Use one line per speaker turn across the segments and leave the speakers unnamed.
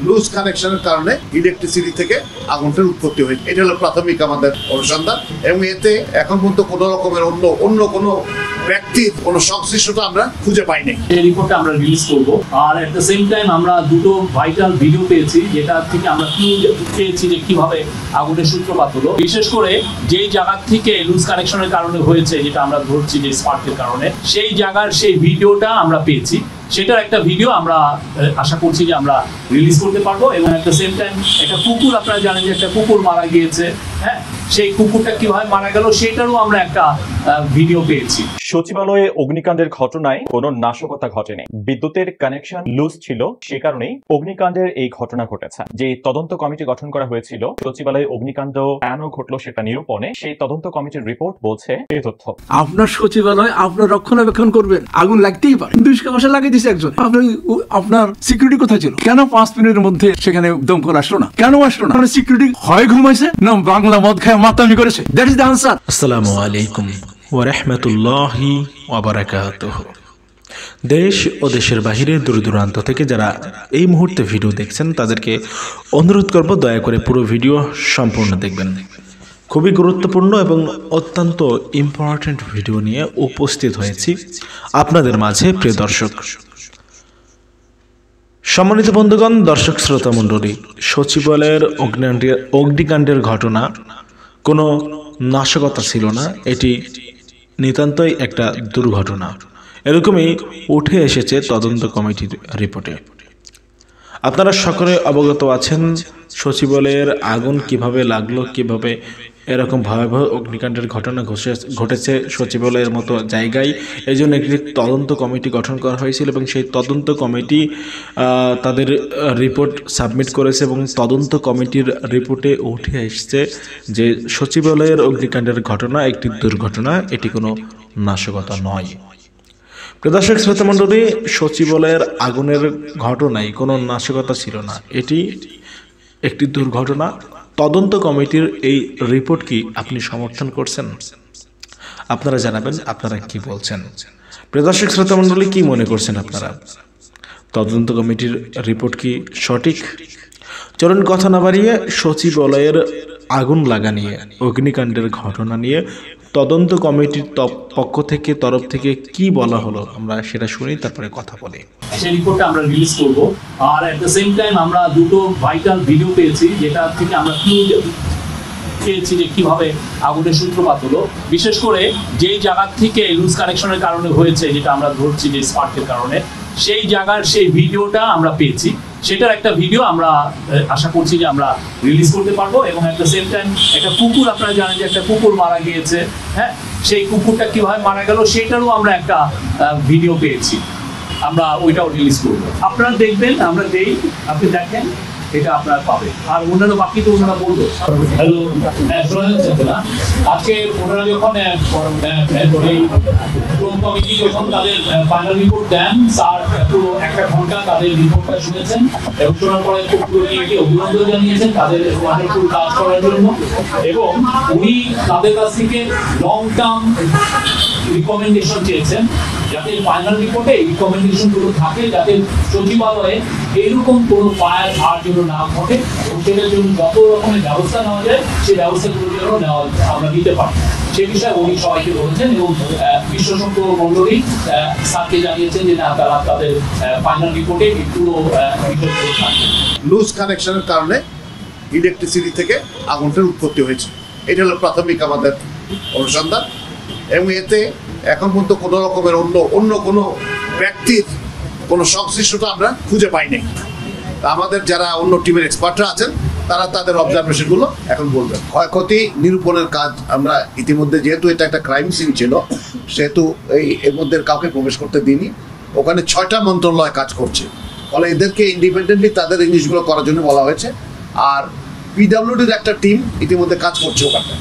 Loose কানেকশনের কারণে electricity থেকে আগুনটার উৎপত্তি হয়েছে। এটা হলো প্রাথমিক আমাদের অনুসন্ধান, এবং এতে এখন পর্যন্ত কোনো রকমের অন্য কোনো ব্যক্তির কোনো সংশ্লিষ্টতা আমরা খুঁজে পাইনি।
এই রিপোর্টটা আমরা রিলিজ করব। আর এট দ্য সেম টাইম আমরা দুটো ভাইটাল ভিডিও পেয়েছি, যেটা থেকে আমরা ক্লু পেয়েছি যে কিভাবে আগুনের সূত্রপাত হলো। বিশেষ করে যেই জায়গা থেকে লুজ কানেকশনের কারণে হয়েছে, যেটা আমরা ধরছি যে স্পার্কের কারণে, সেই জায়গার সেই ভিডিওটা আমরা পেয়েছি। সেটার একটা ভিডিও আমরা আশা করছি যে আমরা রিলিজ করতে পারবো। এবং এট দ্য সেম টাইম একটা কুকুর, আপনারা জানেন যে একটা কুকুর মারা গিয়েছে, হ্যাঁ, সেই কুকুরটা কিভাবে মারা গেল সেটারও আমরা একটা ভিডিও পেয়েছি।
সচিবালয়ে অগ্নিকাণ্ডের ঘটনায় কোনো নাশকতা ঘটেনি, বিদ্যুতের কানেকশন লুজ ছিল, সে কারণেই অগ্নিকাণ্ডের এই ঘটনা ঘটেছে। যে তদন্ত কমিটি গঠন করা হয়েছিল সচিবালয়ে অগ্নিকাণ্ড কেন ঘটলো সেটা নিরূপণে, সেই তদন্ত কমিটির রিপোর্ট বলছে এই তথ্য।
আপনার সচিবালয় আপনার রক্ষণাবেক্ষণ করবেন, আগুন লাগতেই পারে, দুষ্কা ভাষা লাগিয়ে দিয়েছে একজন। আপনার সিকিউরিটি কোথায় ছিল? কেন 5 মিনিটের মধ্যে সেখানে দমকল আসলো না? কেন আসলো না? আপনার সিকিউরিটি হয় ঘুমাইছে না বাংলা মদ খায় মাতামি করেছে? That is the answer.
আসসালামু আলাইকুম ওয়া রাহমাতুল্লাহি ওয়া বারাকাতুহু। দেশ ও দেশের বাহিরে দূর দূরান্ত থেকে যারা এই মুহূর্তে ভিডিও দেখছেন তাদেরকে অনুরোধ করব দয়া করে পুরো ভিডিও সম্পূর্ণ দেখবেন। খুবই গুরুত্বপূর্ণ এবং অত্যন্ত ইম্পর্টেন্ট ভিডিও নিয়ে উপস্থিত হয়েছি আপনাদের মাঝে, প্রিয় দর্শক। সম্মানিত বন্ধুগণ, দর্শক শ্রোতা মণ্ডলী, সচিবালয়ের অগ্নিকাণ্ডের ঘটনা কোনো নাশকতা ছিল না, এটি নিতান্তই একটা দুর্ঘটনা। এরকমই উঠে এসেছে তদন্ত কমিটির রিপোর্টে। আপনারা সকলে অবগত আছেন সচিবালয়ের আগুন কিভাবে লাগলো, কিভাবে এরকম ভয়াবহ অগ্নিকাণ্ডের ঘটনা ঘটেছে সচিবালয়ের মতো জায়গায়। এই জন্য একটি তদন্ত কমিটি গঠন করা হয়েছিল এবং সেই তদন্ত কমিটি তাদের রিপোর্ট সাবমিট করেছে এবং তদন্ত কমিটির রিপোর্টে উঠে এসেছে যে সচিবালয়ের অগ্নিকাণ্ডের ঘটনা একটি দুর্ঘটনা, এটি কোনো নাশকতা নয়। দর্শক শ্রোতা মণ্ডলী, সচিবালয়ের আগুনের ঘটনায় কোনো নাশকতা ছিল না, এটি একটি দুর্ঘটনা। তদন্ত কমিটির এই রিপোর্ট কি আপনি সমর্থন করছেন? আপনারা জানাবেন আপনারা কি বলছেন। দর্শক শ্রোতা মণ্ডলী, কি মনে করছেন আপনারা? তদন্ত কমিটির রিপোর্ট কি সঠিক? চলুন কথা না বাড়িয়ে সচিবালয়ের আগুন লাগা নিয়ে, অগ্নিকাণ্ডের ঘটনা নিয়ে তদন্ত কমিটির তরফ থেকে কি বলা হলো আমরা সেটা শুনি, তারপরে কথা বলি।
সেই রিপোর্টটা আমরা রিলিজ করব। আর এট দ্য সেম টাইম আমরা দুটো ভাইটাল ভিডিও পেয়েছি, যেটা থেকে আমরা ক্লু পেয়েছি যে কিভাবে আগুনের সূত্রপাত হলো। বিশেষ করে যেই জায়গা থেকে লুজ কানেকশনের কারণে হয়েছে, যেটা আমরা ধরছি যে স্পার্কের কারণে, সেই জায়গার সেই ভিডিওটা আমরা পেয়েছি। সেটার একটা ভিডিও আমরা আশা করছি যে আমরা রিলিজ করতে পারবো। এবং এট দ্য সেম টাইম একটা কুকুর, আপনারা জানেন যে একটা কুকুর মারা গিয়েছে, হ্যাঁ, সেই কুকুরটা কিভাবে মারা গেল সেটারও আমরা একটা ভিডিও পেয়েছি, আমরা ওইটাও রিলিজ করবো। আপনারা দেখবেন, আমরা দেই, আপনি দেখেন, এটা আপনারা পাবেন। আর অন্যান্য বাকি তো ওনারা বলবো। হ্যালো, আজকে ওনারা যখন কমিটি যখন তাদের ফাইনাল রিপোর্ট দেন, তার পুরো 1 ঘন্টা তাদের রিপোর্টটা শুনেছেন এবং শোনার পরে খুব অভিনন্দন জানিয়েছেন তাদের ওয়ান্ডারফুল কাজ করার জন্য। এবং উনি তাদের কাছ থেকে লং টার্ম রিকমেন্ডেশন চেয়েছেন, যাতে ফাইনাল রিপোর্টে রিকমেন্ডেশনগুলো থাকে, যাতে সচিবালয়ে এইরকম কোনো ফায়ার আর জন্য না ঘটে এবং সেটার জন্য যত রকমের ব্যবস্থা নেওয়া যায় সেই ব্যবস্থাগুলোর জন্য আমরা নিতে পারি। সেই বিষয়ে উনি সবাইকে বলেছেন এবং বিশেষজ্ঞ মণ্ডলী স্যারকে জানিয়েছেন যে না, তারা তাদের ফাইনাল রিপোর্টে পুরো বিষয়গুলো থাকবে।
লুজ কানেকশনের কারণে ইলেকট্রিসিটি থেকে আগুনটার উৎপত্তি হয়েছে। এটা হলো প্রাথমিক আমাদের অনুসন্ধান, এবং এতে এখন পর্যন্ত কোনো রকমের অন্য কোনো ব্যক্তির কোনো সংশ্লিষ্টতা আমরা খুঁজে পাইনি। আমাদের যারা অন্য টিমের এক্সপার্টরা আছেন তারা তাদের অবজারভেশনগুলো এখন বলবেন। ক্ষয়ক্ষতি নিরূপণের কাজ আমরা ইতিমধ্যে, যেহেতু এটা একটা ক্রাইম সিন ছিল, সেহেতু এর মধ্যে কাউকে প্রবেশ করতে দিইনি। ওখানে 6টা মন্ত্রণালয় কাজ করছে, ফলে এদেরকে ইন্ডিপেন্ডেন্টলি তাদের এই জিনিসগুলো করার জন্য বলা হয়েছে। আর পিডব্লিউডির একটা টিম ইতিমধ্যে কাজ করছে ওখানে,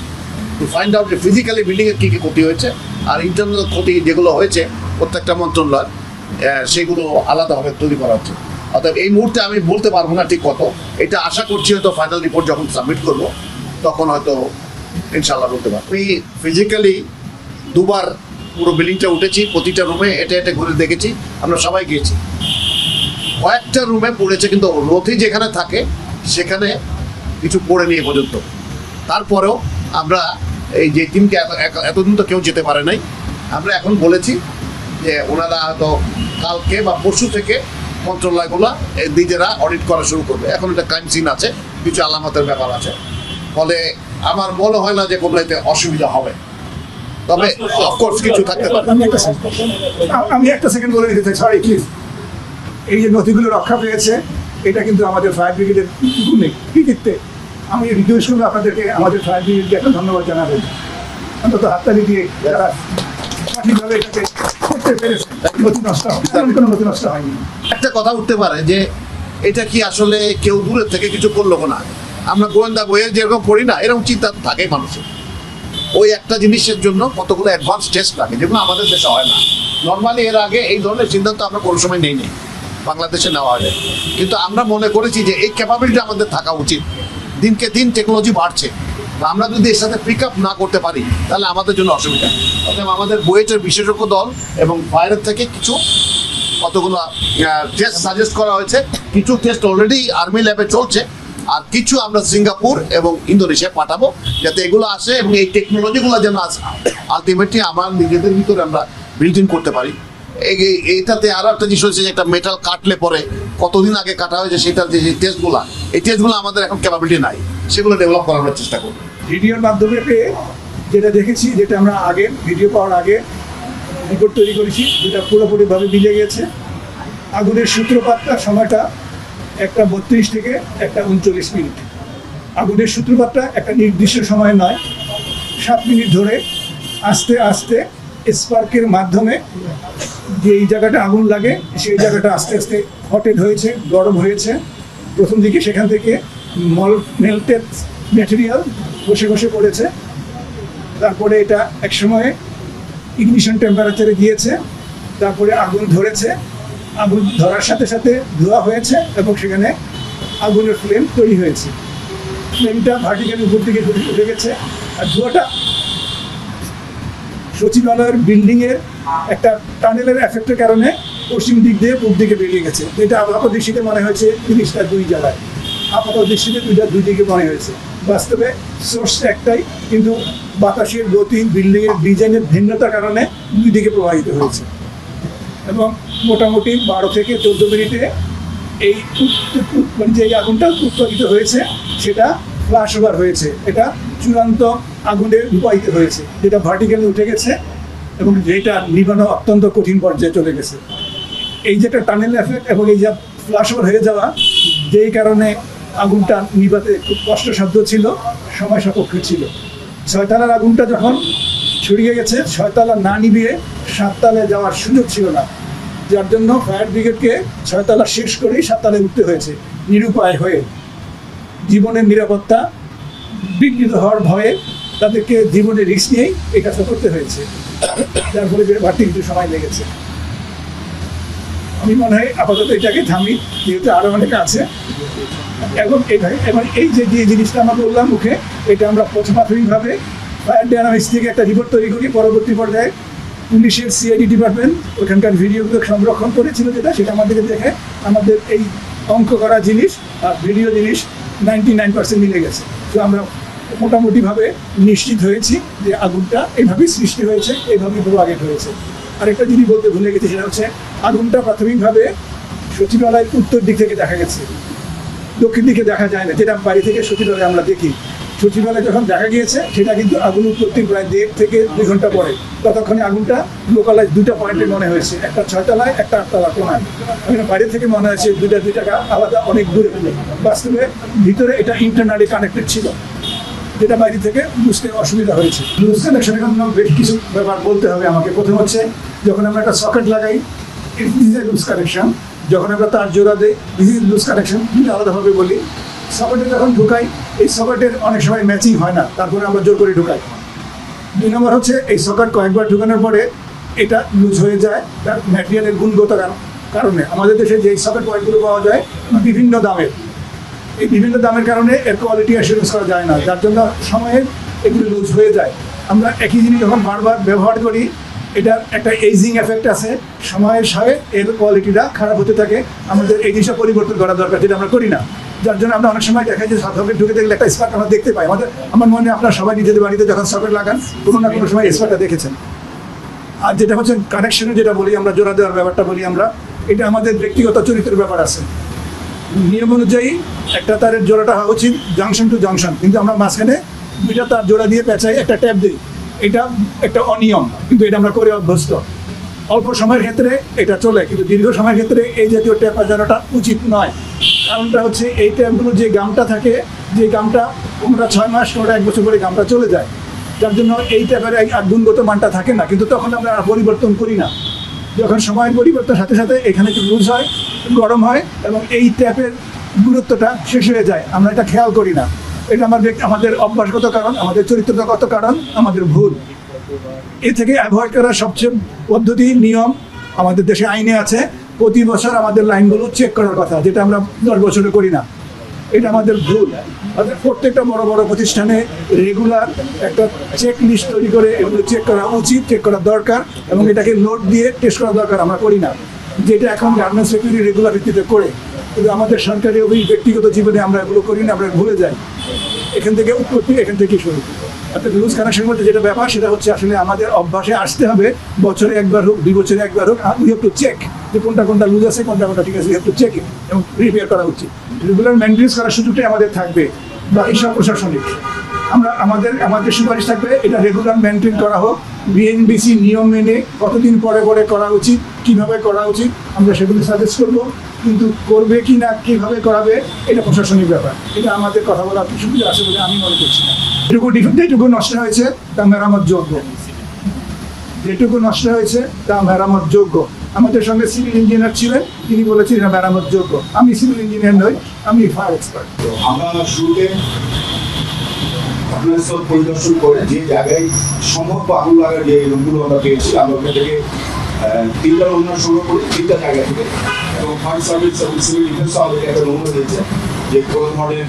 টু ফাইন্ড আউট যে ফিজিক্যালি বিল্ডিংয়ের কী কী ক্ষতি হয়েছে আর ইন্টারনাল ক্ষতি যেগুলো হয়েছে প্রত্যেকটা মন্ত্রণালয়, সেগুলো আলাদাভাবে তৈরি করা হচ্ছে। অর্থাৎ এই মুহূর্তে আমি বলতে পারবো না ঠিক কত, এটা আশা করছি হয়তো ফাইনাল রিপোর্ট যখন সাবমিট করবো তখন হয়তো ইনশাল্লাহ বলতে পারবো। আমি ফিজিক্যালি 2বার পুরো বিল্ডিংটা উঠেছি, প্রতিটা রুমে এটা ঘুরে দেখেছি, আমরা সবাই গিয়েছি। কয়েকটা রুমে পড়েছে, কিন্তু নথি যেখানে থাকে সেখানে কিছু পড়ে নিয়ে পর্যন্ত। তারপরেও আমরা এই যে টিমকে এতদিন তো কেউ যেতে পারে নাই, আমরা এখন বলেছি যে ওনারা হয়তো কালকে বা পরশু থেকে মন্ত্রণালয়গুলো নিজেরা অডিট করা শুরু করবে। এখন একটা ক্রাইম সিন আছে, কিছু আলামতের ব্যাপার আছে, ফলে আমার মনে হয় না যে কোনো এতে অসুবিধা হবে, তবে অফকোর্স কিছু থাকতে পারে।
আমি একটা সেকেন্ড বলে দিতে চাই, সরি প্লিজ। এই যে নথিগুলো রক্ষা পেয়েছে, এটা কিন্তু আমাদের ফায়ার ব্রিগেডের গুণে কৃতিত্বে। আমি রিকোয়েস্ট করবো আপনাদেরকে আমাদের ফায়ার ব্রিগেডকে একটা ধন্যবাদ জানাবেন, অন্তত হাততালি দিয়ে যারা সঠিকভাবে এটাকে করতে পেরেছে। নথি নষ্ট হয়, তেমন কোনো নথি নষ্ট হয়নি।
একটা কথা উঠতে পারে যে এটা কি আসলে কেউ দূরের থেকে কিছু করলো না, আমরা গোয়েন্দা বইয়ে যেরকম পড়ি না, এরকম চিন্তা থাকে মানুষের। ওই একটা জিনিসের জন্য কতগুলো অ্যাডভান্স টেস্ট লাগে, যেগুলো আমাদের দেশে হয় না। নর্মালি এর আগে এই ধরনের সিদ্ধান্ত আমরা কোনো সময় নেই বাংলাদেশে নেওয়া হয়, কিন্তু আমরা মনে করেছি যে এই ক্যাপাবিলিটি আমাদের থাকা উচিত। দিনকে দিন টেকনোলজি বাড়ছে, আমরা যদি এর সাথে পিক আপ না করতে পারি তাহলে আমাদের জন্য অসুবিধা। অতএব আমাদের বুয়েটের বিশেষজ্ঞ দল এবং বাইরের থেকে কিছু কতগুলো টেস্ট সাজেস্ট করা হয়েছে। কিছু টেস্ট অলরেডি আর্মি ল্যাবে চলছে, আর কিছু আমরা সিঙ্গাপুর এবং ইন্দোনেশিয়া পাঠাবো, যাতে এগুলো আসে এবং এই টেকনোলজিগুলো যেন আসে আলটিমেটলি আমার নিজেদের ভিতরে আমরা বিল্ড ইন করতে পারি। এইটাতে আরো একটা জিনিস হয়েছে যে একটা মেটাল কাটলে পরে কতদিন আগে কাটা হয়েছে সেটার যে টেস্টগুলো, এই টেস্টগুলো আমাদের এখন ক্যাপাবিলিটি নাই, সেগুলো ডেভেলপ করার চেষ্টা করবো।
ভিডিওর মাধ্যমে পেয়ে যেটা দেখেছি, যেটা আমরা আগে ভিডিও পাওয়ার আগে রিপোর্ট তৈরি করেছি, যেটা পুরোপুরিভাবে মিলে গেছে। আগুনের সূত্রপাতটার সময়টা 1:32 থেকে 1:39। আগুনের সূত্রপাতটা একটা নির্দিষ্ট সময় নয়, 7 মিনিট ধরে আস্তে আস্তে স্পার্কের মাধ্যমে যেই জায়গাটা আগুন লাগে সেই জায়গাটা আস্তে আস্তে হটেড হয়েছে, গরম হয়েছে। প্রথম দিকে সেখান থেকে মেল্টেড ম্যাটেরিয়াল ঘষে ঘষে পড়েছে, তারপরে এটা একসময়ে ইগনিশন টেম্পারেচারে গিয়েছে, তারপরে আগুন ধরেছে। আগুন ধরার সাথে সাথে ধোঁয়া হয়েছে এবং সেখানে আগুনের ফ্লেম তৈরি হয়েছে। ফ্লেমটা ভার্টিক্যালি উপর দিকে উঠে গেছে, আর ধোঁয়াটা সচিবালয়ের বিল্ডিংয়ের একটা টানেলের এফেক্টের কারণে পশ্চিম দিক দিয়ে পূর্ব দিকে বেরিয়ে গেছে। এটা আপাত দৃষ্টিতে মনে হয়েছে জিনিসটা দুই জায়গায়, আপাত দৃষ্টিতে দুই দিকে মনে হয়েছে। বাস্তবে সোর্স একটাই, কিন্তু বাতাসের গতি, বিল্ডিংয়ের ডিজাইনের ভিন্নতার কারণে দুই দিকে প্রবাহিত হয়েছে। এবং মোটামুটি 12 থেকে 14 মিনিটে এই মানে যে আগুনটা উৎপাদিত হয়েছে সেটা ফ্লাশ ওভার হয়েছে, এটা চূড়ান্ত আগুনে রূপায়িত হয়েছে, যেটা ভার্টিক্যালি উঠে গেছে এবং যেটা নিভানো অত্যন্ত কঠিন পর্যায়ে চলে গেছে। এই যে একটা টানেল এফেক্ট এবং এই যে ফ্লাশ ওভার হয়ে যাওয়া, যেই কারণে আগুনটা নিভাতে খুব কষ্টসাধ্য ছিল, সময় সাপেক্ষ ছিল। 6 তলার আগুনটা যখন ছড়িয়ে গেছে, 6 তলা না নিভিয়ে 7 তলায় যাওয়ার সুযোগ ছিল না, যার জন্য ফায়ার ব্রিগেডকে 6 তলা শেষ করেই 7 তলায় উঠতে হয়েছে নিরুপায় হয়ে। জীবনের নিরাপত্তা বিঘ্নিত হওয়ার ভয়ে তাদেরকে জীবনের রিস্ক নিয়েই এই কাজটা করতে হয়েছে, যার ফলে বাড়তি কিছু সময় লেগেছে। আমি মনে হয় আপাতত এটাকে থামি, যেহেতু আরও অনেক আছে। এবং এই যে জিনিসটা আমরা বললাম মুখে, এটা আমরা প্রাথমিকভাবে ফায়ার ডায়নামিক্স থেকে একটা রিপোর্ট তৈরি করি। পরবর্তী পর্যায়ে পুলিশের সিআইডি ডিপার্টমেন্ট ওখানকার ভিডিওগুলো সংরক্ষণ করেছিল, সেটা আমাদেরকে দেখে আমাদের এই অঙ্ক করা জিনিস আর ভিডিও জিনিস 99% মিলে গেছে। তো আমরা মোটামুটিভাবে নিশ্চিত হয়েছি যে আগুনটা এইভাবেই সৃষ্টি হয়েছে, এইভাবেই প্রভাবিত হয়েছে। আরেকটা জিনিস বলতে ভুলে গেছি, সেটা হচ্ছে আগুনটা প্রাথমিকভাবে সচিবালয়ের উত্তর দিক থেকে দেখা গেছে, দক্ষিণ দিকে দেখা যায় না, যেটা বাড়ি থেকে সচিবালয় আমরা দেখি। সচিবালয় যখন দেখা গিয়েছে সেটা কিন্তু আগুন উৎপত্তির প্রায় 1.5 থেকে 2 ঘন্টা পরে। ততক্ষণে আগুনটা লোকালাইজ 2টা পয়েন্টে মনে হয়েছে, একটা 6 তলায়, একটা 8 তলা কোনায়। বাইরে থেকে মনে হয়েছে 2 জায়গা আলাদা, অনেক দূরে। বাস্তবে ভিতরে এটা ইন্টারনালি কানেক্টেড ছিল, যেটা বাইরে থেকে বুঝতে অসুবিধা হয়েছে। লুজ কানেকশনের জন্য বেশ কিছু ব্যাপার বলতে হবে আমাকে। প্রথম হচ্ছে, যখন আমরা একটা সকেট লাগাই, লুজ কানেকশন। যখন আমরা তার জোড়া দিই, লুজ কানেকশন, আলাদাভাবে বলি। সকেটে যখন ঢুকাই, এই সকেটের অনেক সময় ম্যাচিং হয় না, তারপরে আমরা জোর করে ঢুকাই। 2 নম্বর হচ্ছে, এই সকেট কয়েকবার ঢুকানোর পরে এটা লুজ হয়ে যায় তার ম্যাটেরিয়ালের গুণগত কারণে। আমাদের দেশে যে সকেট পয়েন্টগুলো পাওয়া যায় বিভিন্ন দামের, এই বিভিন্ন দামের কারণে এর কোয়ালিটি অ্যাসুরেন্স করা যায় না, যার জন্য সময়ে এগুলো লুজ হয়ে যায়। আমরা একই জিনিস যখন বারবার ব্যবহার করি, এটা একটা এইজিং এফেক্ট আছে, সময়ের সাথে এর কোয়ালিটিটা খারাপ হতে থাকে। আমাদের এই জিনিসটা পরিবর্তন করা দরকার, যেটা আমরা করি না। যার জন্য আমরা অনেক সময় দেখা যায় সকেট ঢুকে দেখলে একটা স্পার্ক আমরা দেখতে পাই। আমার মনে হয় আপনারা সবাই নিজেদের বাড়িতে যখন সকেট লাগান কোনো না কোনো সময় স্পার্কটা দেখেছেন। আর যেটা হচ্ছে কানেকশনে যেটা বলি আমরা, জোড়া দেওয়ার ব্যাপারটা বলি আমরা, এটা আমাদের ব্যক্তিগত চরিত্রের ব্যাপার আছে। নিয়ম অনুযায়ী একটা তারের জোড়াটা হওয়া উচিত জাংশন টু জাংশন, কিন্তু আমরা মাঝখানে দুইটা তার জোড়া দিয়ে পেঁচাই একটা ট্যাপ দিই। এটা একটা অনিয়ম, কিন্তু এটা আমরা করে অভ্যস্ত। অল্প সময়ের ক্ষেত্রে এটা চলে, কিন্তু দীর্ঘ সময়ের ক্ষেত্রে এই জাতীয় ট্যাপ বাজানোটা উচিত নয়। কারণটা হচ্ছে এই ট্যাপগুলো যে গামটা থাকে, যে গামটা কোনোটা 6 মাস কোনোটা 1 বছর পরে গামটা চলে যায়, যার জন্য এই ট্যাপের আর গুণগত মানটা থাকে না। কিন্তু তখন আমরা আর পরিবর্তন করি না। যখন সময়ের পরিবর্তনের সাথে সাথে এখানে একটু লুজ হয়, গরম হয় এবং এই ট্যাপের গুরুত্বটা শেষ হয়ে যায়, আমরা এটা খেয়াল করি না। এটা আমাদের অভ্যাসগত কারণ, আমাদের চরিত্রগত কারণ, আমাদের ভুল। এ থেকে অ্যাভয়েড করার সবচেয়ে পদ্ধতি, নিয়ম আমাদের দেশে আইনে আছে। প্রতি বছর আমাদের লাইনগুলো চেক করার কথা, যেটা আমরা 10 বছরে করি না। এটা আমাদের ভুল। প্রত্যেকটা বড় বড় প্রতিষ্ঠানে রেগুলার একটা চেক লিস্ট তৈরি করে এগুলো চেক করা উচিত, চেক করা দরকার এবং এটাকে নোট দিয়ে টেস্ট করা দরকার। আমরা করি না, যেটা এখন গার্মেন্টস সেক্টরি রেগুলার ভিত্তিতে করে, কিন্তু আমাদের সরকারি ব্যক্তিগত জীবনে আমরা এগুলো করি না, আমরা ভুলে যাই। এখান থেকে উৎপত্তি, এখান থেকে শুরু। অর্থাৎ লুজ কানেকশনের মধ্যে যেটা ব্যাপার, সেটা হচ্ছে আসলে আমাদের অভ্যাসে আসতে হবে। বছরে একবার হোক, 2 বছরে একবার হোক, উই হ্যাভ টু চেক যে কোনটা লুজ আছে, কোনটা ঠিক আছে। We have to check it এবং রিপেয়ার করা উচিত। রেগুলার মেনটেন্স করার সুযোগটাই আমাদের থাকবে। বা এইসব প্রশাসনিক আমাদের সুপারিশ থাকবে, এটা রেগুলার মেনটেন করা হোক। বিএনবিসি নিয়ম মেনে কতদিন পরে পরে করা উচিত, কিভাবে করা উচিত, আমরা সেগুলো সাজেস্ট করবো। কিন্তু করবে কি না, কিভাবে করাবে, এটা প্রশাসনিক ব্যাপার। এটা আমাদের কথা বলার সুবিধা আছে বলে আমি মনে করছি না। যেটুকু নষ্ট হয়েছে তা মেরামত যোগ্য, যেটুকু নষ্ট হয়েছে তা মেরামত যোগ্য। আমাদের সঙ্গে সিভিল ইঞ্জিনিয়ার ছিলেন, তিনি বলেছেন এটা মেরামত যোগ্য। আমি সিভিল ইঞ্জিনিয়ার নই, আমি ফায়ার এক্সপার্ট।
আমরা শুরুতে ঘটনাস্থল পরিদর্শন করে যে জায়গায় সম্ভব আগুন লাগার যে রুমগুলো আমরা পেয়েছি, আমরা ওখান থেকে 3টা নমুনা সংগ্রহ করি, 3টা জায়গা থেকে। এবং ফায়ার সার্ভিস এবং সিভিল ডিফেন্সও আমাদেরকে একটা নমুনা দিয়েছে যে কোনো ধরনের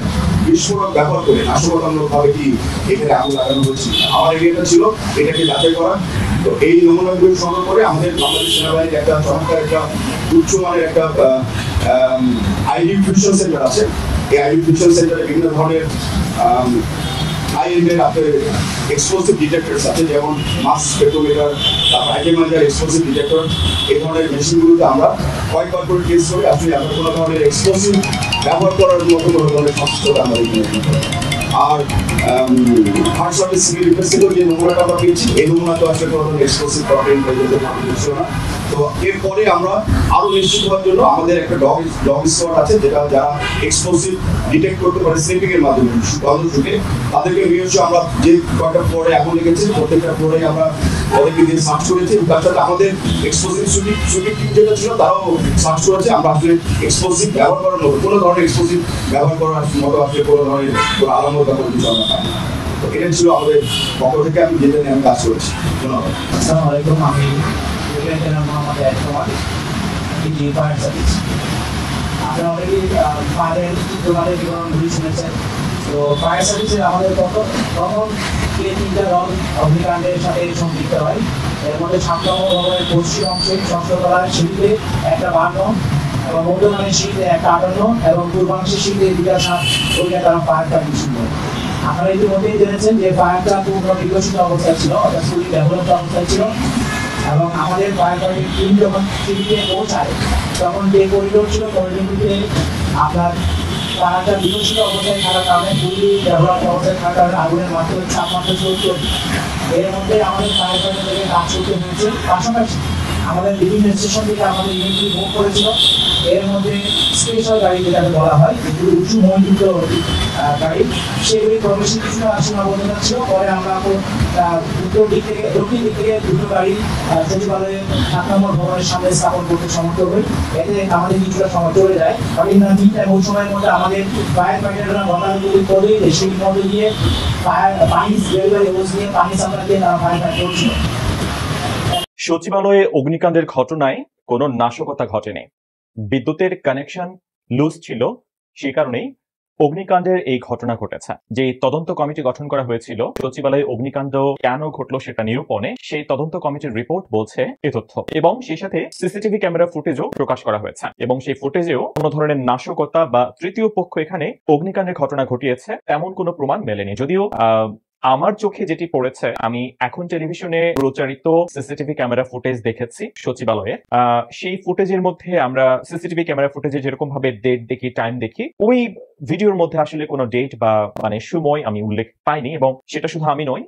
বিস্ফোরক ব্যবহার করে নাশকতামূলকভাবে কি এখানে আগুন লাগানো হয়েছে। আমার এরিয়াটা ছিল এটাকে যাচাই করা। তো এই নমুনাগুলো সংগ্রহ করে আমাদের বাংলাদেশ সেনাবাহিনীর একটা চমৎকার একটা উচ্চমানের একটা আইডি ফিউশন সেন্টার আছে। এই আইডি ফিউশন সেন্টারে বিভিন্ন ধরনের হাই-এন্ডের আপনার এক্সপ্লোসিভ ডিটেক্টরস আছে, যেমন মাস স্পেক্ট্রোমিটার, তারপর আইটেমাইজার এক্সপ্লোসিভ ডিটেক্টর। এই ধরনের মেশিনগুলোতে আমরা কয়েকবার করে টেস্ট করে আসলে আমরা কোনো ধরনের এক্সপ্লোসিভ ব্যবহার করার মতো কোনো ধরনের সংশ্লিষ্টতা আমরা এখানে। আর ফায়ার সার্ভিস সিভিল ডিফেন্স থেকেও যে নমুনাটা আমরা পেয়েছি, এই নমুনা তো আসলে কোনো ধরনের এক্সপ্লোসিভ প্রবলেম ছিল না। তো এরপরে আমরা আরো নিশ্চিত হওয়ার জন্য আমাদের একটা ডগ স্কোয়াড আছে, যেটা যারা এক্সপ্লোসিভ ডিটেক্ট করতে পারে স্নিপিং এর মাধ্যমে গন্ধ শুকে, তাদেরকে নিয়ে হচ্ছে আমরা যে কয়টা ফ্লোরে আগুন লেগেছে প্রত্যেকটা ফ্লোরে আমরা ওদেরকে দিয়ে সার্চ করেছি। তার সাথে আমাদের এক্সপ্লোসিভ শুটিং টিম যেটা ছিল তারাও সার্চ করেছে। আমরা আসলে এক্সপ্লোসিভ ব্যবহার করার মতো কোনো ধরনের এক্সপ্লোসিভ ব্যবহার করার মতো আসলে কোনো ধরনের কোনো আলামত বা কোনো কিছু আমরা পাই। তো এটা ছিল আমাদের পক্ষ থেকে আমি যেটা নিয়ে আমি কাজ করেছি। ধন্যবাদ।
আসসালামু আলাইকুম, আমি মোহাম্মদ একসময় ফায়ার সার্ভিস। আপনারা অলরেডি ফায়ারের তোমাদের বিবরণগুলি শুনেছেন। তো ফায়ার সার্ভিসে আমাদের প্রথম 3টা দল অগ্নিকাণ্ডের সাথে সম্পৃক্ত হয়। এর মধ্যে 7 নম্বর ভবনের পশ্চিম অংশে 6ষ্ঠ তলার সিঁড়িতে একটা 52 এবং মধ্যমানের সিঁড়িতে একটা 58 এবং পূর্বাংশের সিঁড়িতে 2টা 7 ওইটা তারা ফায়ার সার্ভিস ছিল। আপনারা ইতিমধ্যেই জেনেছেন যে ফায়ারটা পূর্ণ বিকশিত অবস্থায় ছিল, অর্থাৎ ফুলি ডেভেলপড অবস্থায় ছিল। এবং আমাদের ফায়ার সার্ভিস টিম যখন সিঁড়িতে পৌঁছায় তখন যে করিডোর ছিল, করিডোরটিতে আপনার ফায়ারটা বিকশিত অবস্থায় থাকার কারণে ফুলি ডেভেলপড অবস্থায় থাকার কারণে আগুনের মাত্রা 70 এর মধ্যে আমাদের ফায়ার সার্ভিস থেকে কাজ করতে হয়েছে। পাশাপাশি আমাদের বিভিন্ন স্টেশন থেকে আমাদের ইউনিটগুলি মুভ করেছিল। এর মধ্যে স্পেশাল গাড়ি যেটাকে বলা হয়, যেগুলো উঁচু মহিযুক্ত গাড়ি, সেগুলি প্রবেশের কিছুটা সীমাবদ্ধতা ছিল। পরে আমরা উত্তর দিক থেকে দক্ষিণ দিক থেকে 2টো গাড়ি সচিবালয়ে 7 নম্বর ভবনের সামনে স্থাপন করতে সমর্থ হই। এতে আমাদের কিছুটা সময় চলে যায়। But in the meantime ওই সময়ের মধ্যে আমাদের ফায়ার ফাইটাররা ঘটনাগুলি করে সেই মধ্যে গিয়ে পানি রেলওয়ে হোস নিয়ে পানি সাপ্লাই দিয়ে তারা ফায়ার ফাইট করছিল।
সচিবালয়ে অগ্নিকাণ্ডের ঘটনায় কোনো নাশকতা ঘটেনি। বিদ্যুতের কানেকশন লুজ ছিল, সে কারণেই অগ্নিকাণ্ডের এই ঘটনা ঘটেছে, যে তদন্ত কমিটি গঠন করা হয়েছিল সচিবালয়ে অগ্নিকাণ্ড কেন ঘটলো সেটা নিরূপণে, সেই তদন্ত কমিটির রিপোর্ট বলছে এ তথ্য, এবং সেই সাথে সিসিটিভি ক্যামেরা ফুটেজও প্রকাশ করা হয়েছে, এবং সেই ফুটেজেও কোনো ধরনের নাশকতা বা তৃতীয় পক্ষ এখানে অগ্নিকাণ্ডের ঘটনা ঘটিয়েছে এমন কোনো প্রমাণ মেলেনি। যদিও আমার চোখে যেটি পড়েছে, আমি এখন টেলিভিশনে প্রচারিত সিসিটিভি ক্যামেরা ফুটেজ দেখেছি সচিবালয়ে। সেই ফুটেজের মধ্যে আমরা সিসিটিভি ক্যামেরা ফুটেজে যেরকম ভাবে ডেট দেখি, টাইম দেখি, ওই ভিডিওর মধ্যে আসলে কোনো ডেট বা মানে সময় আমি উল্লেখ পাইনি। এবং সেটা শুধু আমি নই,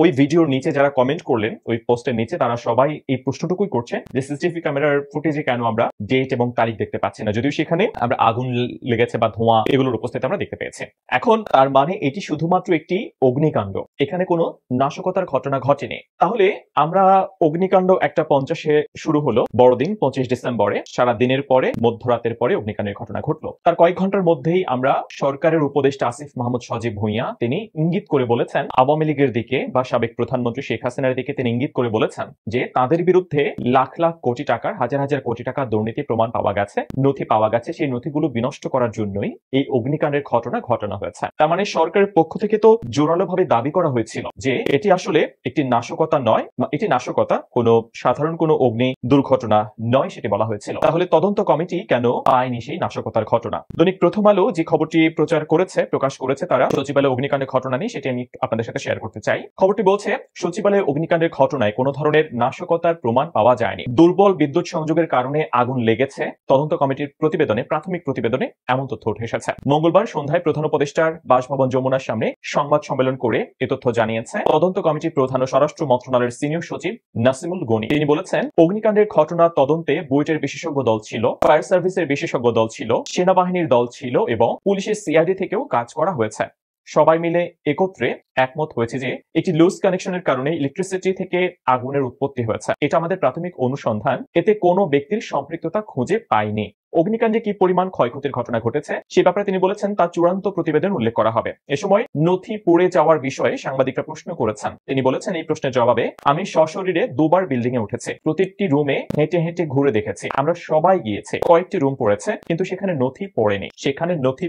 ওই ভিডিওর নিচে যারা কমেন্ট করলেন ওই পোস্টের নিচে, তারা সবাই এই প্রশ্নটুকুই করছেন যে সিসিটিভি ক্যামেরার ফুটেজে কেন আমরা ডেট এবং তারিখ দেখতে পাচ্ছি না, যদিও সেখানে আমরা আগুন লেগেছে বা ধোঁয়া এগুলোর উপস্থিতি আমরা দেখতে পেয়েছি। এখন তার মানে এটি শুধুমাত্র একটি অগ্নিকাণ্ড, এখানে কোনো নাশকতার ঘটনা ঘটেনি। তাহলে আমরা অগ্নিকাণ্ড 1:50 শুরু হলো, বড়দিন 25 ডিসেম্বরে, সারা দিনের পরে মধ্যরাতের পরে অগ্নিকাণ্ডের ঘটনা ঘটলো। তার কয়েক ঘন্টার মধ্যেই আমরা সরকারের উপদেষ্টা আসিফ মাহমুদ সজীব ভুঁইয়া তিনি ইঙ্গিত করে বলেছেন আওয়ামী লীগের দিকে বা সাবেক প্রধানমন্ত্রী শেখ হাসিনার দিকে, তিনি ইঙ্গিত করে বলেছেন যে তাদের বিরুদ্ধে লাখ লাখ কোটি টাকার, হাজার হাজার কোটি টাকার দুর্নীতি প্রমাণ পাওয়া গেছে, নথি পাওয়া গেছে, সেই নথিগুলো বিনষ্ট করার জন্যই এই অগ্নিকাণ্ডের ঘটনা হয়েছে। তার মানে সরকারের পক্ষ থেকে তো জোরালোভাবে দাবি করা হয়েছিল যে এটি আসলে একটি নাশকতা নয়, এটি নাশকতা কোনো সাধারণ কোনো অগ্নি দুর্ঘটনা নয়, সেটি বলা হয়েছিল। তাহলে তদন্ত কমিটি কেন পায়নি সেই নাশকতার ঘটনা? দৈনিক প্রথম আলো যে খবরটি প্রকাশ করেছে তারা সচিবালয়ে অগ্নিকাণ্ডের ঘটনা নিয়ে, সেটি আমি আপনাদের সাথে শেয়ার করতে চাই। খবরটি বলছে সচিবালয়ে অগ্নিকাণ্ডের ঘটনায় কোনো ধরনের নাশকতার প্রমাণ পাওয়া যায়নি, দুর্বল বিদ্যুৎ সংযোগের কারণে আগুন লেগেছে। তদন্ত কমিটির প্রতিবেদনে, প্রাথমিক প্রতিবেদনে এমন তথ্য উঠে এসেছে। মঙ্গলবার সন্ধ্যায় প্রধান উপদেষ্টার বাসভবন যমুনার সামনে সংবাদ সম্মেলন করে এ তথ্য জানিয়েছে তদন্ত কমিটির প্রধান ও স্বরাষ্ট্র মন্ত্রণালয়ের সিনিয়র সচিব নাসিমুল গনি। তিনি বলেছেন অগ্নিকাণ্ডের ঘটনা তদন্তে বুয়েটের বিশেষজ্ঞ দল ছিল, ফায়ার সার্ভিসের বিশেষজ্ঞ দল ছিল, সেনাবাহিনীর দল ছিল এবং পুলিশের সিআইডি থেকেও কাজ করা হয়েছে। সবাই মিলে একত্রে একমত হয়েছে যে একটি লুজ কানেকশনের কারণে ইলেকট্রিসিটি থেকে আগুনের উৎপত্তি হয়েছে। এটা আমাদের প্রাথমিক অনুসন্ধান, এতে কোনো ব্যক্তির সম্পৃক্ততা খুঁজে পাইনি। অগ্নিকাণ্ডে কি পরিমাণ ক্ষয়ক্ষতির ঘটনা ঘটেছে সে ব্যাপারে তিনি বলেছেন তা চূড়ান্ত প্রতিবেদন উল্লেখ করা হবে। এ সময় নথি পুড়ে যাওয়ার বিষয়ে সাংবাদিকরা প্রশ্ন করেছেন। তিনি বলেছেন এই প্রশ্নের জবাবে, আমি সশরীরে 2বার বিল্ডিং এ উঠেছি, প্রতিটি রুমে হেঁটে হেঁটে ঘুরে দেখেছি, আমরা সবাই গিয়েছি, কয়েকটি রুম পড়েছে কিন্তু সেখানে নথি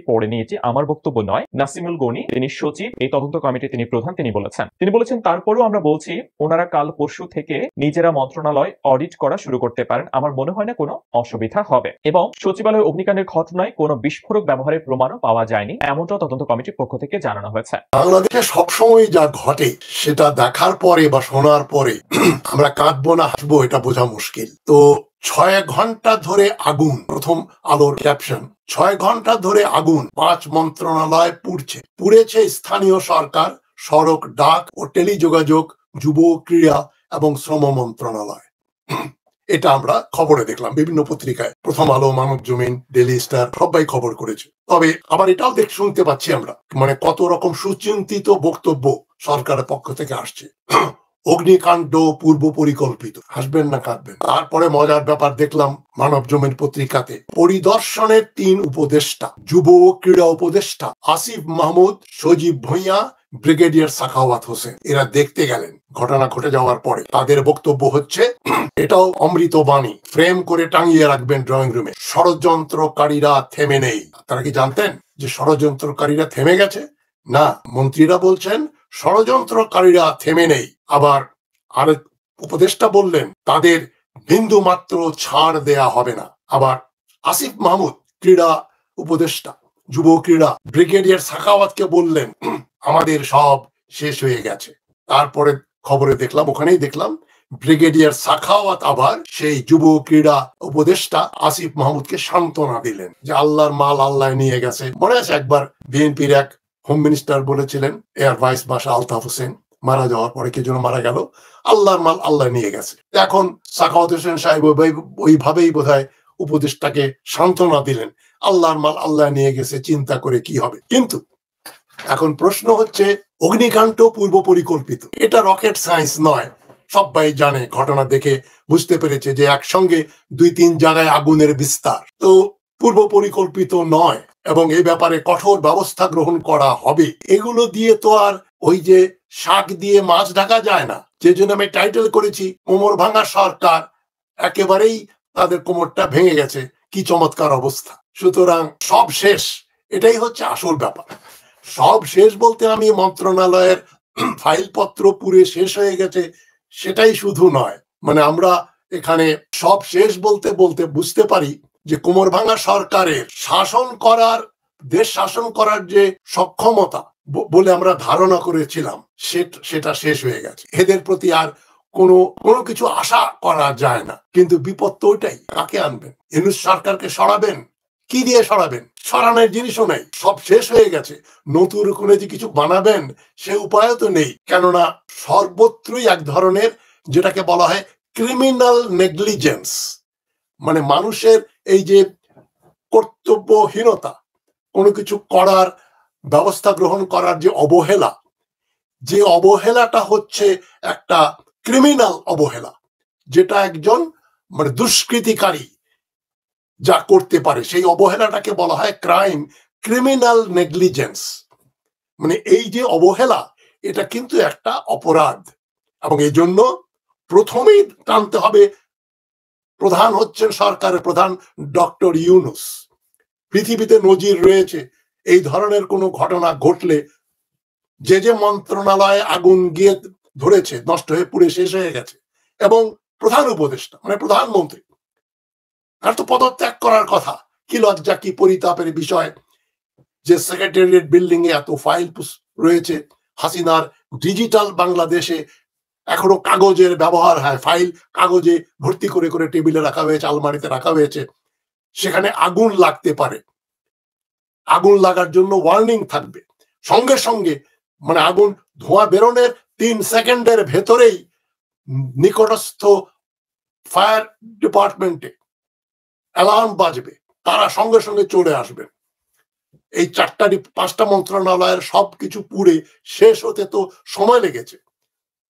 পড়েনি, এটি আমার বক্তব্য নয়। নাসিমুল গনি, তিনি সচিব, এই তদন্ত কমিটি তিনি প্রধান, তিনি বলেছেন তারপরেও আমরা বলছি ওনারা কাল পরশু থেকে নিজেরা মন্ত্রণালয় অডিট করা শুরু করতে পারেন, আমার মনে হয় না কোনো অসুবিধা হবে। এবং সচিবালয় অগ্নিকাণ্ডের ঘটনায় কোনো বিস্ফোরক ব্যবহারের প্রমাণও পাওয়া যায়নি, এমনটাও তদন্ত কমিটির পক্ষ থেকে জানানো হয়েছে।
বাংলাদেশে সবসময় যা ঘটে সেটা দেখার পরে বা শোনার পরে আমরা কাঁদবো না হাসবো এটা বোঝা মুশকিল। তো 6 ঘন্টা ধরে আগুন, প্রথম আলোর ক্যাপশন, 6 ঘন্টা ধরে আগুন, 5 মন্ত্রণালয় পুড়েছে স্থানীয় সরকার, সড়ক, ডাক ও টেলিযোগাযোগ, যুব, ক্রীড়া এবং শ্রম মন্ত্রণালয়। এটা আমরা খবরে দেখলাম, বিভিন্ন পত্রিকায়, প্রথম আলো, মানব জমিন, ডেইলি স্টার সবাই খবর করেছে। তবে আবার এটাও শুনতে পাচ্ছি আমরা, মানে কত রকম সুচিন্তিত বক্তব্য সরকারের পক্ষ থেকে আসছে। অগ্নিকাণ্ড পূর্ব পরিকল্পিত, হাসবেন না কাঁদবেন। তারপরে মজার ব্যাপার দেখলাম মানব জমিন পত্রিকাতে, পরিদর্শনের 3 উপদেষ্টা, যুব ও ক্রীড়া উপদেষ্টা আসিফ মাহমুদ, সজীব ভুঁইয়া, ব্রিগেডিয়ার সাখাওয়াত হোসেন, এরা দেখতে গেলেন ঘটনা ঘটে যাওয়ার পরে। তাদের বক্তব্য হচ্ছে, এটাও অমৃত বাণী, ফ্রেম করে টাঙিয়ে রাখবেন ড্রয়িং রুমে, ষড়যন্ত্রকারীরা থেমে নেই। তারা কি জানতেন যে ষড়যন্ত্রকারীরা থেমে গেছে? না, মন্ত্রীরা বলছেন ষড়যন্ত্রকারীরা থেমে নেই। আবার আরেক উপদেষ্টা বললেন তাদের বিন্দু মাত্র ছাড় দেয়া হবে না। আবার আসিফ মাহমুদ, ক্রীড়া উপদেষ্টা, যুব ক্রীড়া, ব্রিগেডিয়ার সাখাওয়াতকে বললেন আমাদের সব শেষ হয়ে গেছে। তারপরে খবরে দেখলাম, ওখানেই দেখলাম ব্রিগেডিয়ার সাখাওয়াত আবার সেই যুব ক্রীড়া উপদেষ্টা আসিফ মাহমুদকে সান্ত্বনা দিলেন যে আল্লাহর মাল আল্লাহ নিয়ে গেছে। মনে আছে একবার বিএনপির এক হোম মিনিস্টার বলেছিলেন, air vice marshal Altaf Hossain মারা যাওয়ার পরে, কি জন্য মারা গেল? আল্লাহর মাল আল্লাহ নিয়ে গেছে। এখন সাখাওয়াত হোসেন সাহেব ওইভাবেই বোধহয় উপদেষ্টাকে সান্ত্বনা দিলেন, আল্লাহর মাল আল্লাহ নিয়ে গেছে, চিন্তা করে কি হবে। কিন্তু এখন প্রশ্ন হচ্ছে, অগ্নিকাণ্ড পূর্ব পরিকল্পিত, এটা রকেট সায়েন্স নয়। সবাই জানে, ঘটনা দেখে বুঝতে পেরেছে যে একসঙ্গে 2-3 জায়গায় আগুনের বিস্তার, তো পূর্ব পরিকল্পিত নয় এবং এই ব্যাপারে কঠোর ব্যবস্থা গ্রহণ করা হবে। এগুলো দিয়ে তো আর ওই যে শাক দিয়ে মাছ ঢাকা যায় না, যে জন্য আমি টাইটেল করেছি কোমর ভাঙা সরকার, একেবারেই তাদের কোমরটা ভেঙে গেছে, কি চমৎকার অবস্থা। সুতরাং সব শেষ, এটাই হচ্ছে আসল ব্যাপার। সব শেষ বলতে আমি মন্ত্রণালয়ের ফাইলপত্র পুরে শেষ হয়ে গেছে সেটাই শুধু নয়, মানে আমরা এখানে সব শেষ বলতে বলতে বুঝতে পারি যে কোমরভাঙা সরকারের শাসন করার, দেশ শাসন করার যে সক্ষমতা বলে আমরা ধারণা করেছিলাম সেটা শেষ হয়ে গেছে। এদের প্রতি আর কোনো কিছু আশা করা যায় না। কিন্তু বিপদ তো ওইটাই, কাকে আনবেন? ইউনূস সরকারকে সরাবেন, কি দিয়ে সরাবেন? সরানোর জিনিসও নেই, সব শেষ হয়ে গেছে। নতুন করে যে কিছু বানাবেন সে উপায়ও তো নেই, কেননা সর্বত্রই এক ধরনের যেটাকে বলা হয় ক্রিমিনাল নেগলিজেন্স, মানে মানুষের এই যে কর্তব্যহীনতা, কোনো কিছু করার ব্যবস্থা গ্রহণ করার যে অবহেলা, যে অবহেলাটা হচ্ছে একটা ক্রিমিনাল অবহেলা, যেটা একজন মানে দুষ্কৃতিকারী যা করতে পারে সেই অবহেলাটাকে বলা হয় ক্রাইম, ক্রিমিনাল নেগলিজেন্স। মানে এই যে অবহেলা, এটা কিন্তু একটা অপরাধ, এবং এই জন্য প্রথমেই টানতে হবে, প্রধান হচ্ছেন সরকারের প্রধান ডক্টর ইউনূস। পৃথিবীতে নজির রয়েছে এই ধরনের কোনো ঘটনা ঘটলে যে মন্ত্রণালয়ে আগুন গিয়ে ধরেছে, নষ্ট হয়ে পুড়ে শেষ হয়ে গেছে, এবং প্রধান উপদেষ্টা মানে প্রধানমন্ত্রী তার তো পদত্যাগ করার কথা। কি লজ্জা, কি পরিতাপের বিষয় যে সেক্রেটারিয়েট বিল্ডিং এ এত ফাইল রয়েছে। হাসিনার ডিজিটাল বাংলাদেশে এখনো কাগজের ব্যবহার হয়, ফাইল কাগজে ভর্তি করে করে টেবিলে রাখা হয়েছে, আলমারিতে রাখা হয়েছে। সেখানে আগুন লাগতে পারে, আগুন লাগার জন্য ওয়ার্নিং থাকবে, সঙ্গে সঙ্গে মানে আগুন ধোঁয়া বেরোনোর 3 সেকেন্ডের ভেতরেই নিকটস্থ ফায়ার ডিপার্টমেন্টে অ্যালার্ম বাজবে, তারা সঙ্গে সঙ্গে চলে আসবেন। এই 4-5টা মন্ত্রণালয়ের সবকিছু পুড়ে শেষ হতে তো সময় লেগেছে,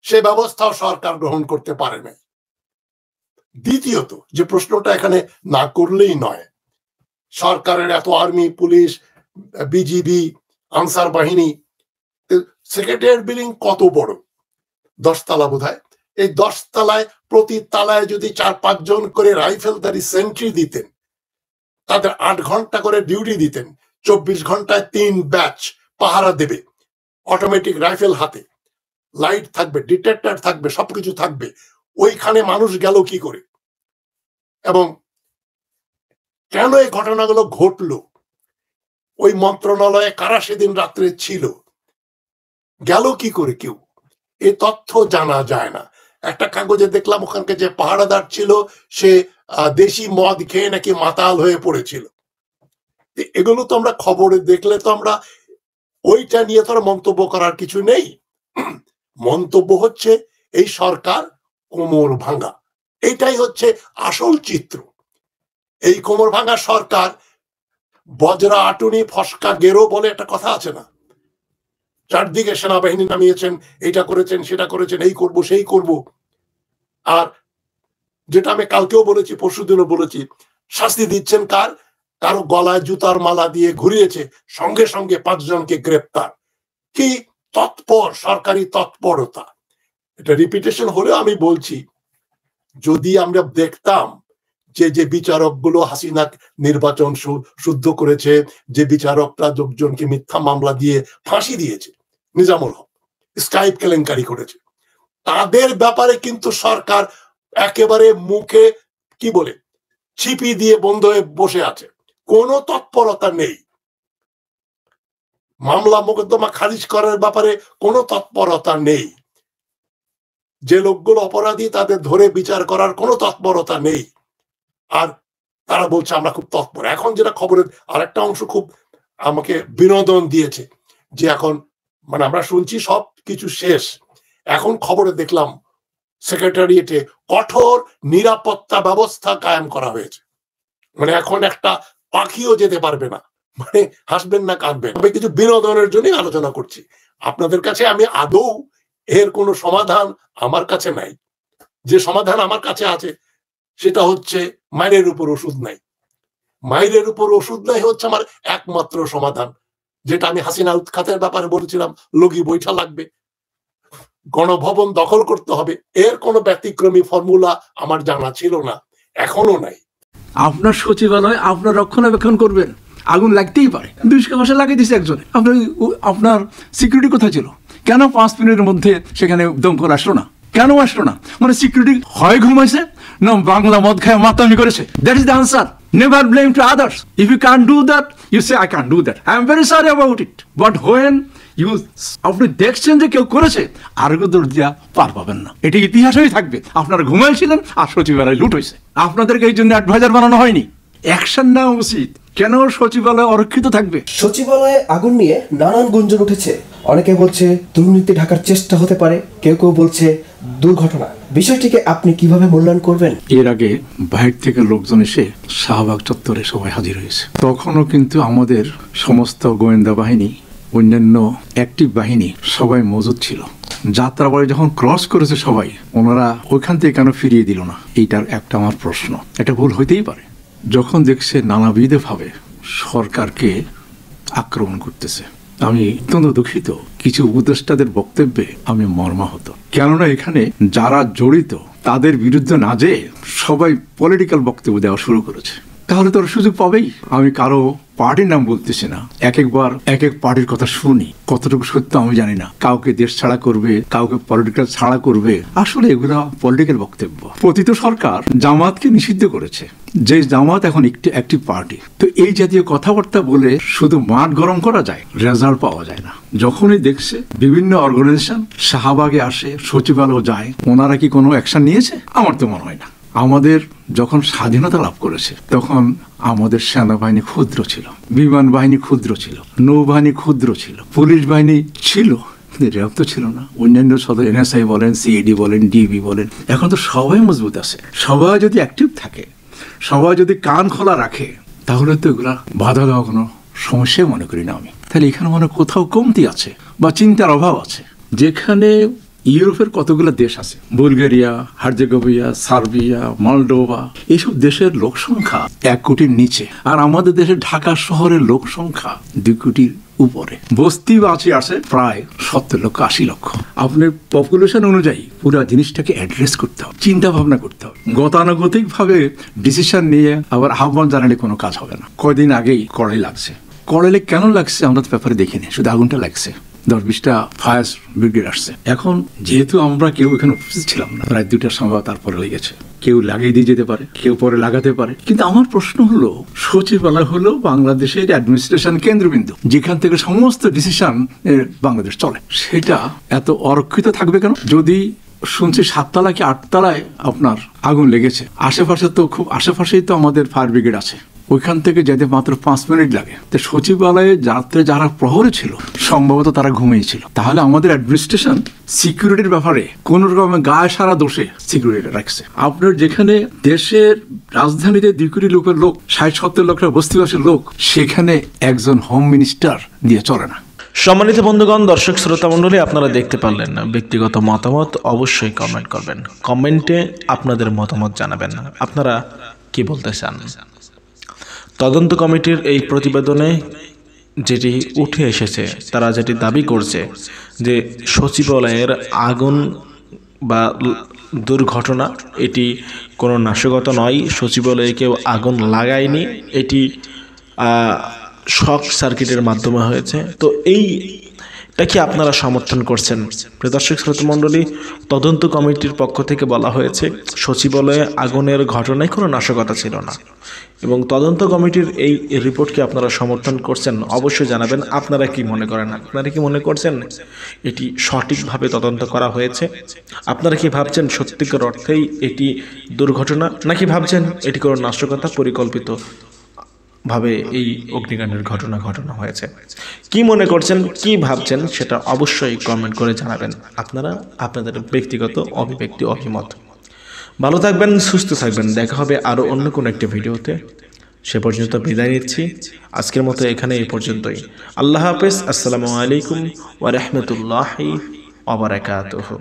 সে ব্যবস্থাও সরকার গ্রহণ করতে পারে না। দ্বিতীয়ত যে প্রশ্নটা এখানে না করলেই নয়, সরকারের এত আর্মি, পুলিশ, বিজিবি, আনসার বাহিনী, সেক্রেটারিয়েট বিল্ডিং কত বড়? 10 তলা বোধহয়। এই 10 তলায় প্রতি তলায় যদি 4-5 জন করে রাইফেলধারী সেন্ট্রি দিতেন, তাদের 8 ঘন্টা করে ডিউটি দিতেন, 24 ঘন্টায় 3 ব্যাচ পাহারা দেবে, অটোমেটিক রাইফেল হাতে, লাইট থাকবে, ডিটেক্টর থাকবে, সবকিছু থাকবে, ওইখানে মানুষ গেল কি করে? এবং কেন এই ঘটনাগুলো ঘটলো? ওই মন্ত্রণালয়ে কারা সেদিন রাত্রে ছিল, গেল কি করে কেউ? এই তথ্য জানা যায় না। একটা কাগজে দেখলাম ওখানকে যে পাহারাদার ছিল সে দেশি মদ খেয়ে নাকি মাতাল হয়ে পড়েছিল। এগুলো তো আমরা খবরে দেখলে তো আমরা ওইটা নিয়ে তো মন্তব্য করার কিছু নেই। মন্তব্য হচ্ছে এই সরকার কোমর ভাঙা, এইটাই হচ্ছে আসল চিত্র। এই কোমর ভাঙা সরকার বজরা আটুনি ফসকা গেরো বলে একটা কথা আছে না? চারদিকে সেনাবাহিনী নামিয়েছেন, এটা করেছেন, সেটা করেছেন, এই করব সেই করব। আর যেটা আমি কালকেও বলেছি, পরশুদিনও বলেছি, শাস্তি দিচ্ছেন কার? কারো গলায় জুতার মালা দিয়ে ঘুরিয়েছে, সঙ্গে সঙ্গে 5 জনকে গ্রেপ্তার। কি তৎপর সরকারি তৎপরতা! এটা রিপিটেশন হলেও আমি বলছি, যদি আমরা দেখতাম যে বিচারকগুলো হাসিনা নির্বাচন শুদ্ধ করেছে, যে বিচারকরা লোকজনকে মিথ্যা মামলা দিয়ে ফাঁসি দিয়েছে, নিজামুল হক স্কাইপ কেলেঙ্কারি করেছে, তাদের ব্যাপারে কিন্তু সরকার একেবারে মুখে কি বলে ছিপি দিয়ে বন্ধ হয়ে বসে আছে, কোনো তৎপরতা নেই। মামলা মোকদ্দমা খারিজ করার ব্যাপারে কোনো তৎপরতা নেই। যে লোকগুলো অপরাধী তাদের ধরে বিচার করার কোনো তৎপরতা নেই। আর তারা বলছে আমরা খুব তৎপর। এখন যেটা খবরের আরেকটা অংশ খুব আমাকে বিনোদন দিয়েছে, যে এখন মানে আমরা শুনছি সব কিছু শেষ, এখন খবরে দেখলাম সেক্রেটারিয়েটে কঠোর নিরাপত্তা ব্যবস্থা কায়েম করা হয়েছে। মানে এখন একটা পাখিও যেতে পারবে না। মানে হাসবেন না কাঁদবেন। তবে কিছু বিনোদনের জন্য আলোচনা করছি আপনাদের কাছে। আমি আদৌ এর কোনো সমাধান আমার কাছে নাই। যে সমাধান আমার কাছে আছে সেটা হচ্ছে মায়ের উপর ওষুধ নাই। মায়ের উপর ওষুধ নাই হচ্ছে আমার একমাত্র সমাধান, যেটা আমি হাসিনা উৎখাতের ব্যাপারে বলেছিলাম, লগি বৈঠা লাগবে, গণভবন দখল করতে হবে। এর কোনো ব্যতিক্রমী ফর্মুলা আমার জানা ছিল না, এখনো নাই।
আপনার সচিবালয় আপনার রক্ষণাবেক্ষণ করবেন, আগুন লাগতেই পারে, দুষ্কার ভাষা লাগিয়ে দিছে একজন। আপনার সিকিউরিটি কোথায় ছিল? কেন 5 মিনিটের মধ্যে সেখানে দমকল আসলো না? কেন আসলো না? মানে সিকিউরিটি হয় ঘুমাইছে না বাংলা মদ খায় মাতামি করেছে? That is the answer. Never blame to others. If you can do that, you say I can do that, I am very sorry about it. But when আপনি দেখছেন যে কেউ করেছে, আরোগ্য দোষ দিয়া পার পাবেন না। এটি ইতিহাসেই থাকবে। আপনারা ঘুমাইছিলেন আর সচিবালয় লুট হয়েছে। আপনাদেরকে এই জন্য অ্যাডভাইজার বানানো হয়নি। অ্যাকশন নেওয়া উচিত। কেন সচিবালয় অরক্ষিত থাকবে?
সচিবালয়ে আগুন নিয়ে নানান গুঞ্জন উঠেছে। অনেকে বলছে দুর্নীতি ঢাকার চেষ্টা হতে পারে, কেউ কেউ বলছে দুর্ঘটনা। বিষয়টিকে আপনি কিভাবে মূল্যায়ন করবেন?
এর আগে বাইরে থেকে লোকজন এসে শাহবাগ চত্বরে সবাই হাজির হয়েছে। তখনও কিন্তু আমাদের সমস্ত গোয়েন্দা বাহিনী, অন্যান্য অ্যাক্টিভ বাহিনী সবাই মজুদ ছিল। যাত্রাবাড়ি যখন ক্রস করেছে সবাই, ওনারা ওইখান থেকে কেন ফিরিয়ে দিল না? এইটার একটা আমার প্রশ্ন। এটা ভুল হইতেই পারে। যখন দেখছে নানাবিধ ভাবে সরকারকে আক্রমণ করতেছে, আমি অত্যন্ত দুঃখিত। কিছু উপদেষ্টাদের বক্তব্যে আমি মর্মাহত। কেননা এখানে যারা জড়িত তাদের বিরুদ্ধে না যেয়ে সবাই পলিটিক্যাল বক্তব্য দেওয়া শুরু করেছে। তাহলে তো সুযোগ পাবেই। আমি কারো পার্টির নাম বলতেছি না, এক একবার এক এক পার্টির কথা শুনি, কতটুকু সত্য আমি জানি না। কাউকে দেশ ছাড়া করবে, কাউকে পলিটিক্যাল ছাড়া করবে। আসলে এগুলা পলিটিক্যাল বক্তব্য। পতিত সরকার জামাতকে নিষিদ্ধ করেছে, যে জামাত এখন একটি পার্টি। তো এই জাতীয় কথাবার্তা বলে শুধু মাঠ গরম করা যায়, রেজাল্ট পাওয়া যায় না। যখনই দেখছে বিভিন্ন অর্গানাইজেশন শাহবাগে আসে, সচিবালয় যায়, ওনারা কি কোনো অ্যাকশন নিয়েছে? আমার তো মনে হয় না। আমাদের যখন স্বাধীনতা লাভ করেছে তখন আমাদের সেনাবাহিনী ক্ষুদ্র ছিল, বিমান বাহিনী ক্ষুদ্র ছিল, নৌবাহিনী ক্ষুদ্র ছিল, পুলিশ বাহিনী ছিল, র্যাব তো ছিল না। অন্যান্য সদর এনএসআই বলেন, সিআইডি বলেন, ডিবি বলেন, এখন তো সবাই মজবুত আছে। সবাই যদি অ্যাক্টিভ থাকে, সবাই যদি কান খোলা রাখে, তাহলে তো এগুলা বাধা দেওয়া কোনো সমস্যাই মনে করি না আমি। তাহলে এখানে মনে কোথাও কমতি আছে বা চিন্তার অভাব আছে। যেখানে ইউরোপের কতগুলো দেশ আছে, বুলগেরিয়া, হার্জেগোভিয়া, সার্বিয়া, মলডোভা, এইসব দেশের লোক সংখ্যা 1 কোটির নিচে, আর আমাদের দেশের ঢাকা শহরের লোক সংখ্যা 2 কোটির উপরে। বস্তি বাঁচি আছে প্রায় 70 লক্ষ 80 লক্ষ। আপনার পপুলেশন অনুযায়ী পুরো জিনিসটাকে অ্যাড্রেস করতে হবে, চিন্তা ভাবনা করতে হবে। গতানুগতিক ভাবে ডিসিশন নিয়ে আবার আহ্বান জানালে কোনো কাজ হবে না। কয়দিন আগেই কড়াই লাগছে। কড়াইলে কেন লাগছে আমরা তো পেপারে দেখিনি, শুধু আগুনটা লাগছে। 10-20টা ফায়ার ব্রিগেড আসছে। এখন যেহেতু আমরা কেউ এখানে উপস্থিত ছিলাম না, প্রায় 2টার সময় তারপরে হয়ে গেছে। কেউ লাগিয়ে দিয়ে যেতে পারে, কেউ পরে লাগাতে পারে। কিন্তু আমার প্রশ্ন হলো, সচিবালয় হলো বাংলাদেশের অ্যাডমিনিস্ট্রেশন কেন্দ্রবিন্দু, যেখান থেকে সমস্ত ডিসিশন বাংলাদেশ চলে। সেটা এত অরক্ষিত থাকবে কেন? যদি শুনছি 7 তলা কি 8 তলায় আপনার আগুন লেগেছে, আশেপাশে তো খুব আশেপাশেই তো আমাদের ফায়ার ব্রিগেড আছে, ওইখান থেকে যেতে মাত্র 5 মিনিট লাগে। তো সচিবালয়ে যারা প্রহরে ছিল সম্ভবত তারা ঘুমিয়েছিল। তাহলে আমাদের অ্যাডমিনিস্ট্রেশন সিকিউরিটির ব্যাপারে কোন রকম গায়ে সারা দোষে সিকিউরিটি রাখছে। আপনার যেখানে দেশের রাজধানীতে 2 কোটি লোকের লোক, 60-70 লক্ষের বস্তিবাসীর লোক, সেখানে একজন হোম মিনিস্টার দিয়ে চলে না।
সম্মানিত বন্ধুগণ, দর্শক শ্রোতা মণ্ডলী, আপনারা দেখতে পারলেন না। ব্যক্তিগত মতামত অবশ্যই কমেন্ট করবেন, কমেন্টে আপনাদের মতামত জানাবেন। আপনারা কি বলতে চান? তদন্ত কমিটির এই প্রতিবেদনে যেটি উঠে এসেছে, তারা যেটি দাবি করছে যে সচিবালয়ের আগুন বা দুর্ঘটনা, এটি কোনো নাশকতা নয়, সচিবালয়ে কেউ আগুন লাগায়নি, এটি শক সার্কিটের মাধ্যমে হয়েছে। তো এইটা কি আপনারা সমর্থন করছেন? প্রিয় দর্শক শ্রোতা মণ্ডলী, তদন্ত কমিটির পক্ষ থেকে বলা হয়েছে সচিবালয়ে আগুনের ঘটনায় কোনো নাশকতা ছিল না, এবং তদন্ত কমিটির এই রিপোর্টকে আপনারা সমর্থন করছেন? অবশ্যই জানাবেন আপনারা কি মনে করেন। আপনারা কি মনে করছেন এটি সঠিকভাবে তদন্ত করা হয়েছে? আপনারা কি ভাবছেন সত্যিকার অর্থেই এটি দুর্ঘটনা, নাকি ভাবছেন এটি কোনো নাশকতা পরিকল্পিত ভাবে এই অগ্নিকাণ্ডের ঘটনা হয়েছে? কি মনে করছেন, কি ভাবছেন, সেটা অবশ্যই কমেন্ট করে জানাবেন আপনারা আপনাদের ব্যক্তিগত অভিব্যক্তি, অভিমত। ভালো থাকবেন, সুস্থ থাকবেন। দেখা হবে আরও অন্য কোনো একটি ভিডিওতে। সে পর্যন্ত বিদায় নিচ্ছি। আজকের মতো এখানে এই পর্যন্তই। আল্লাহ হাফেজ। আসসালামু আলাইকুম ওয়া রাহমাতুল্লাহি ওয়া বারাকাতুহু।